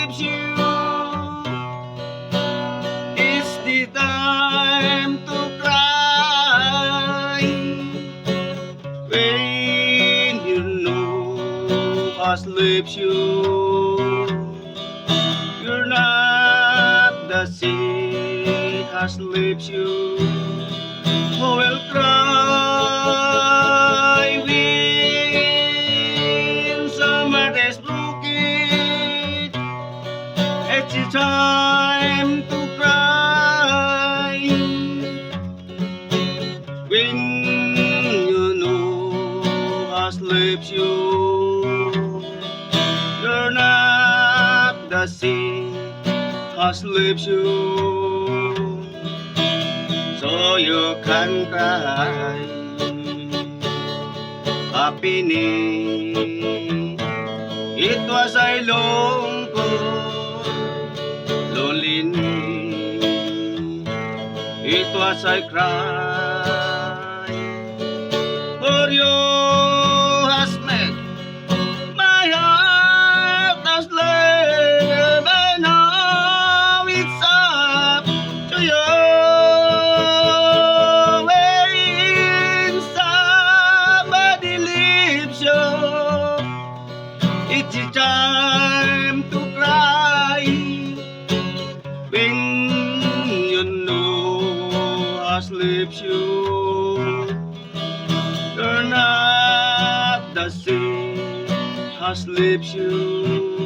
leaves you. It's the time to cry when you know has leaves you. You're not the sea has leaves you. Who will cry when summer is broken? It's the time to cry when you know has leaves you. You're not the sea has leaves you. So you can cry happiness. It was a long loneliness. It was a cry for you has met my heart has left, and now it's up to you. It's the time to cry when you know has leaves you. You're not the sea has leaves you.